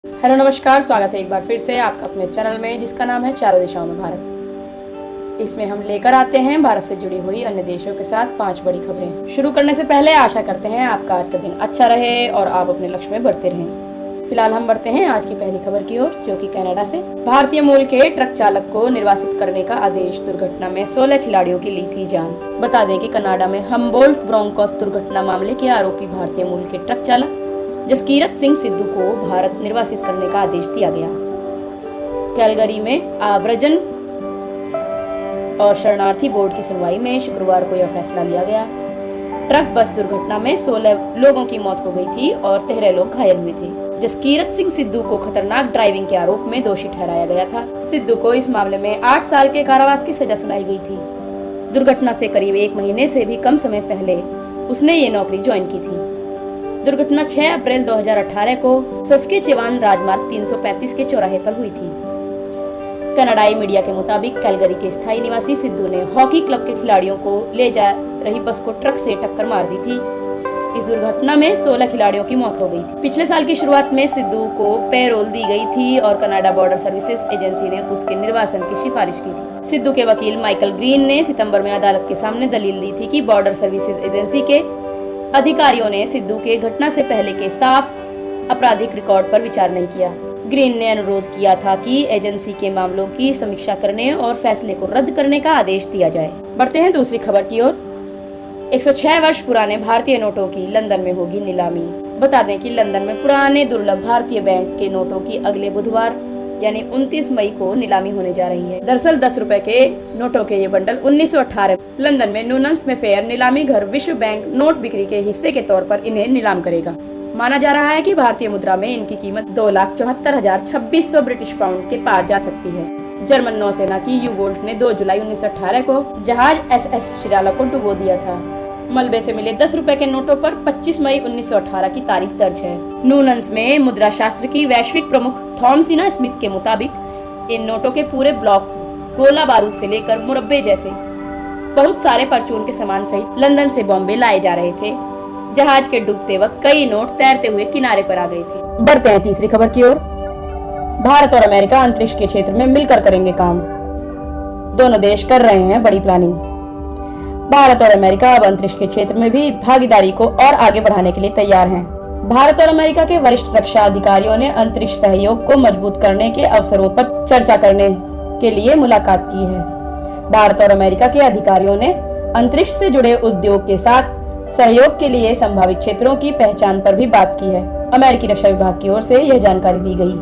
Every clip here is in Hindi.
हेलो नमस्कार, स्वागत है एक बार फिर से आपका अपने चैनल में जिसका नाम है चारों दिशाओं में भारत। इसमें हम लेकर आते हैं भारत से जुड़ी हुई अन्य देशों के साथ 5 बड़ी खबरें। शुरू करने से पहले आशा करते हैं आपका आज का दिन अच्छा रहे और आप अपने लक्ष्य में बढ़ते रहें। फिलहाल हम बढ़ते हैं आज की पहली खबर की ओर, जो कि कनाडा से। भारतीय मूल के ट्रक चालक को निर्वासित करने का आदेश, दुर्घटना में 16 खिलाड़ियों की ली थी जान। बता दें कि कनाडा में हम्बोल्ट ब्रोंकोस दुर्घटना मामले के आरोपी भारतीय मूल के ट्रक चालक जसकीरत सिंह सिद्धू को भारत निर्वासित करने का आदेश दिया गया। कैलगरी में आव्रजन और शरणार्थी बोर्ड की सुनवाई में शुक्रवार को यह फैसला लिया गया। ट्रक बस दुर्घटना में 16 लोगों की मौत हो गई थी और 13 लोग घायल हुए थे। जसकीरत सिंह सिद्धू को खतरनाक ड्राइविंग के आरोप में दोषी ठहराया गया था। सिद्धू को इस मामले में 8 साल के कारावास की सजा सुनाई गई थी। दुर्घटना से करीब 1 महीने से भी कम समय पहले उसने ये नौकरी ज्वाइन की थी। दुर्घटना 6 अप्रैल 2018 को सस्केचेवान राजमार्ग 335 के चौराहे पर हुई थी। कनाडाई मीडिया के मुताबिक कैलगरी के स्थायी निवासी सिद्धू ने हॉकी क्लब के खिलाड़ियों को ले जा रही बस को ट्रक से टक्कर मार दी थी। इस दुर्घटना में 16 खिलाड़ियों की मौत हो गई थी। पिछले साल की शुरुआत में सिद्धू को पेरोल दी गई थी और कनाडा बॉर्डर सर्विसेज एजेंसी ने उसके निर्वासन की सिफारिश की थी। सिद्धू के वकील माइकल ग्रीन ने सितंबर में अदालत के सामने दलील दी थी कि बॉर्डर सर्विसेज एजेंसी के अधिकारियों ने सिद्धू के घटना से पहले के साफ आपराधिक रिकॉर्ड पर विचार नहीं किया। ग्रीन ने अनुरोध किया था कि एजेंसी के मामलों की समीक्षा करने और फैसले को रद्द करने का आदेश दिया जाए। बढ़ते हैं दूसरी खबर की ओर। 106 वर्ष पुराने भारतीय नोटों की लंदन में होगी नीलामी। बता दें कि लंदन में पुराने दुर्लभ भारतीय बैंक के नोटों की अगले बुधवार यानी 29 मई को नीलामी होने जा रही है। दरअसल 10 रुपए के नोटों के ये बंडल 1918 लंदन में न्यूनस में फेयर नीलामी घर विश्व बैंक नोट बिक्री के हिस्से के तौर पर इन्हें नीलाम करेगा। माना जा रहा है कि भारतीय मुद्रा में इनकी कीमत 2,74,2600 ब्रिटिश पाउंड के पार जा सकती है। जर्मन नौसेना की यू-बोल्ट ने 2 जुलाई 1918 को जहाज SS शिराला को डुबो दिया था। मलबे से मिले 10 रुपए के नोटों पर 25 मई 1918 की तारीख दर्ज है। नूनन्स में मुद्रा शास्त्र की वैश्विक प्रमुख थॉमसिना स्मिथ के मुताबिक इन नोटों के पूरे ब्लॉक गोला बारूद से लेकर मुरब्बे जैसे बहुत सारे परचून के सामान सहित लंदन से बॉम्बे लाए जा रहे थे। जहाज के डूबते वक्त कई नोट तैरते हुए किनारे पर आ गए थे। बढ़ते हैं तीसरी खबर की ओर। भारत और अमेरिका अंतरिक्ष के क्षेत्र में मिलकर करेंगे काम। दोनों देश कर रहे हैं बड़ी प्लानिंग। भारत और अमेरिका अब अंतरिक्ष के क्षेत्र में भी भागीदारी को और आगे बढ़ाने के लिए तैयार हैं। भारत और अमेरिका के वरिष्ठ रक्षा अधिकारियों ने अंतरिक्ष सहयोग को मजबूत करने के अवसरों पर चर्चा करने के लिए मुलाकात की है। भारत और अमेरिका के अधिकारियों ने अंतरिक्ष से जुड़े उद्योग के साथ सहयोग के लिए संभावित क्षेत्रों की पहचान पर भी बात की है। अमेरिकी रक्षा विभाग की ओर से यह जानकारी दी गई।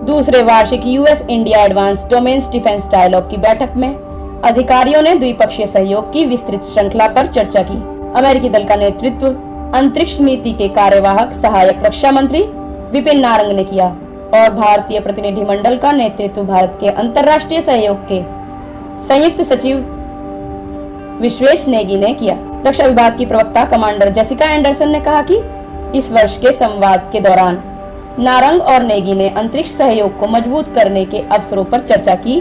दूसरे वार्षिक US India advance domains defence dialogue की बैठक में अधिकारियों ने द्विपक्षीय सहयोग की विस्तृत श्रृंखला पर चर्चा की। अमेरिकी दल का नेतृत्व अंतरिक्ष नीति के कार्यवाहक सहायक रक्षा मंत्री विपिन नारंग ने किया और भारतीय प्रतिनिधिमंडल का नेतृत्व भारत के अंतर्राष्ट्रीय सहयोग के संयुक्त सचिव विश्वेश नेगी ने किया। रक्षा विभाग की प्रवक्ता कमांडर जेसिका एंडरसन ने कहा कि इस वर्ष के संवाद के दौरान नारंग और नेगी ने अंतरिक्ष सहयोग को मजबूत करने के अवसरों पर चर्चा की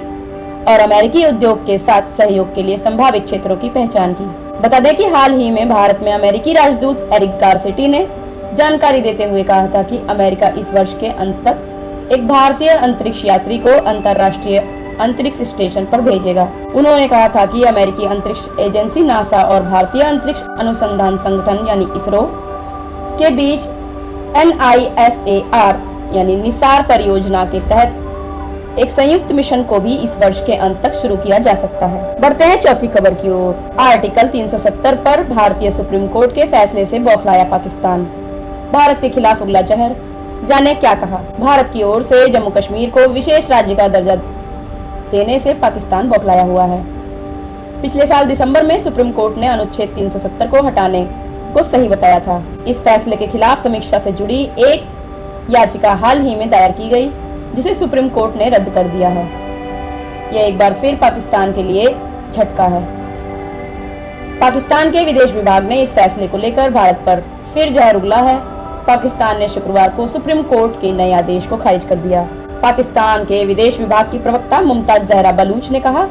और अमेरिकी उद्योग के साथ सहयोग के लिए संभावित क्षेत्रों की पहचान की। बता दें कि हाल ही में भारत में अमेरिकी राजदूत एरिक गारसेटी ने जानकारी देते हुए कहा था कि अमेरिका इस वर्ष के अंत तक एक भारतीय अंतरिक्ष यात्री को अंतर्राष्ट्रीय अंतरिक्ष स्टेशन पर भेजेगा। उन्होंने कहा था कि अमेरिकी अंतरिक्ष एजेंसी नासा और भारतीय अंतरिक्ष अनुसंधान संगठन यानी इसरो के बीच NISAR यानी निसार परियोजना के तहत एक संयुक्त मिशन को भी इस वर्ष के अंत तक शुरू किया जा सकता है। बढ़ते हैं चौथी खबर की ओर। आर्टिकल 370 पर भारतीय सुप्रीम कोर्ट के फैसले से बौखलाया पाकिस्तान। भारत के खिलाफ उगला जहर, जाने क्या कहा। भारत की ओर से जम्मू कश्मीर को विशेष राज्य का दर्जा देने से पाकिस्तान बौखलाया हुआ है। पिछले साल दिसंबर में सुप्रीम कोर्ट ने अनुच्छेद 370 को हटाने को सही बताया था। इस फैसले के खिलाफ समीक्षा से जुड़ी एक याचिका हाल ही में दायर की गई, जिसे सुप्रीम कोर्ट ने रद्द कर दिया है। यह एक बार फिर पाकिस्तान के लिए झटका है। पाकिस्तान के विदेश विभाग ने इस फैसले को लेकर भारत पर फिर जहर उगला है। पाकिस्तान ने शुक्रवार को सुप्रीम कोर्ट के नए आदेश को खारिज कर दिया। पाकिस्तान के विदेश विभाग की प्रवक्ता मुमताज जहरा बलूच ने कहा,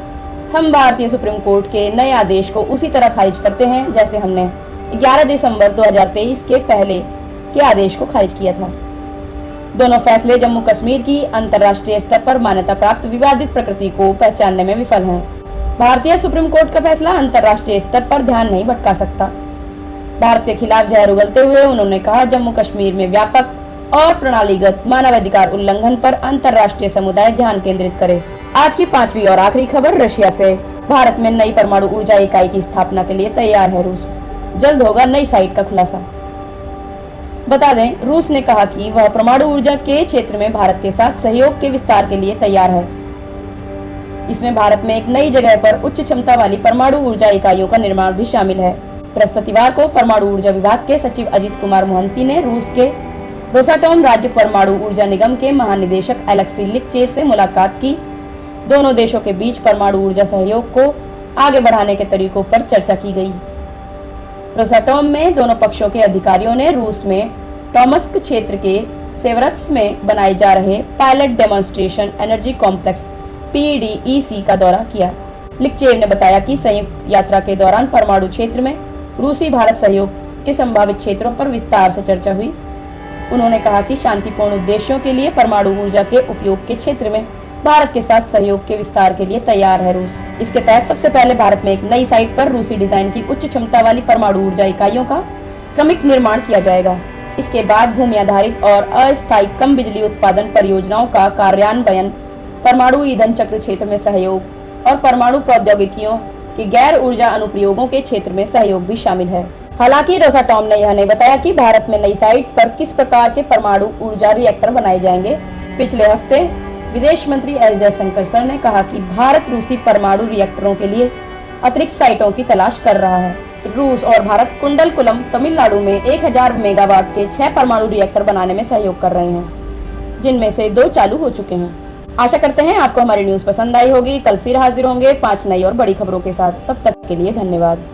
हम भारतीय सुप्रीम कोर्ट के नए आदेश को उसी तरह खारिज करते हैं जैसे हमने 11 दिसंबर 2023 के पहले के आदेश को खारिज किया था। दोनों फैसले जम्मू कश्मीर की अंतर्राष्ट्रीय स्तर पर मान्यता प्राप्त विवादित प्रकृति को पहचानने में विफल हैं। भारतीय सुप्रीम कोर्ट का फैसला अंतर्राष्ट्रीय स्तर पर ध्यान नहीं भटका सकता। भारत के खिलाफ जहर उगलते हुए उन्होंने कहा, जम्मू कश्मीर में व्यापक और प्रणालीगत मानवाधिकार उल्लंघन पर अंतर्राष्ट्रीय समुदाय ध्यान केंद्रित करे। आज की 5वीं और आखिरी खबर रशिया से। भारत में नई परमाणु ऊर्जा इकाई की स्थापना के लिए तैयार है रूस। जल्द होगा नई साइट का खुलासा। बता दें, रूस ने कहा कि वह परमाणु ऊर्जा के क्षेत्र में भारत के साथ सहयोग के विस्तार के लिए तैयार है। इसमें भारत में एक नई जगह पर उच्च क्षमता वाली परमाणु ऊर्जा इकाइयों का निर्माण भी शामिल है। बृहस्पतिवार को परमाणु ऊर्जा विभाग के सचिव अजित कुमार मोहंती ने रूस के रोसाटोम राज्य परमाणु ऊर्जा निगम के महानिदेशक एलेक्सी लिकचेव से मुलाकात की। दोनों देशों के बीच परमाणु ऊर्जा सहयोग को आगे बढ़ाने के तरीकों पर चर्चा की गई। रोसाटोम में दोनों पक्षों के अधिकारियों ने रूस में टॉमस्क क्षेत्र के सेवरक्स में बनाए जा रहे pilot demonstration energy complex PDEC का दौरा किया। लिकचेव ने बताया कि संयुक्त यात्रा के दौरान परमाणु क्षेत्र में रूसी भारत सहयोग के संभावित क्षेत्रों पर विस्तार से चर्चा हुई। उन्होंने कहा कि शांतिपूर्ण उद्देश्यों के लिए परमाणु ऊर्जा के उपयोग के क्षेत्र में भारत के साथ सहयोग के विस्तार के लिए तैयार है रूस। इसके तहत सबसे पहले भारत में एक नई साइट पर रूसी डिजाइन की उच्च क्षमता वाली परमाणु ऊर्जा इकाइयों का क्रमिक निर्माण किया जाएगा। इसके बाद भूमि आधारित और अस्थायी कम बिजली उत्पादन परियोजनाओं का कार्यान्वयन, परमाणु ईंधन चक्र क्षेत्र में सहयोग और परमाणु प्रौद्योगिकियों के गैर ऊर्जा अनुप्रयोगों के क्षेत्र में सहयोग भी शामिल है। हालांकि रोसाटोम ने यह नहीं बताया कि भारत में नई साइट पर किस प्रकार के परमाणु ऊर्जा रिएक्टर बनाए जाएंगे। पिछले हफ्ते विदेश मंत्री एस जयशंकर सर ने कहा कि भारत रूसी परमाणु रिएक्टरों के लिए अतिरिक्त साइटों की तलाश कर रहा है। रूस और भारत कुंडलकुलम तमिलनाडु में 1000 मेगावाट के 6 परमाणु रिएक्टर बनाने में सहयोग कर रहे हैं, जिनमें से 2 चालू हो चुके हैं। आशा करते हैं आपको हमारी न्यूज पसंद आई होगी। कल फिर हाजिर होंगे 5 नई और बड़ी खबरों के साथ। तब तक के लिए धन्यवाद।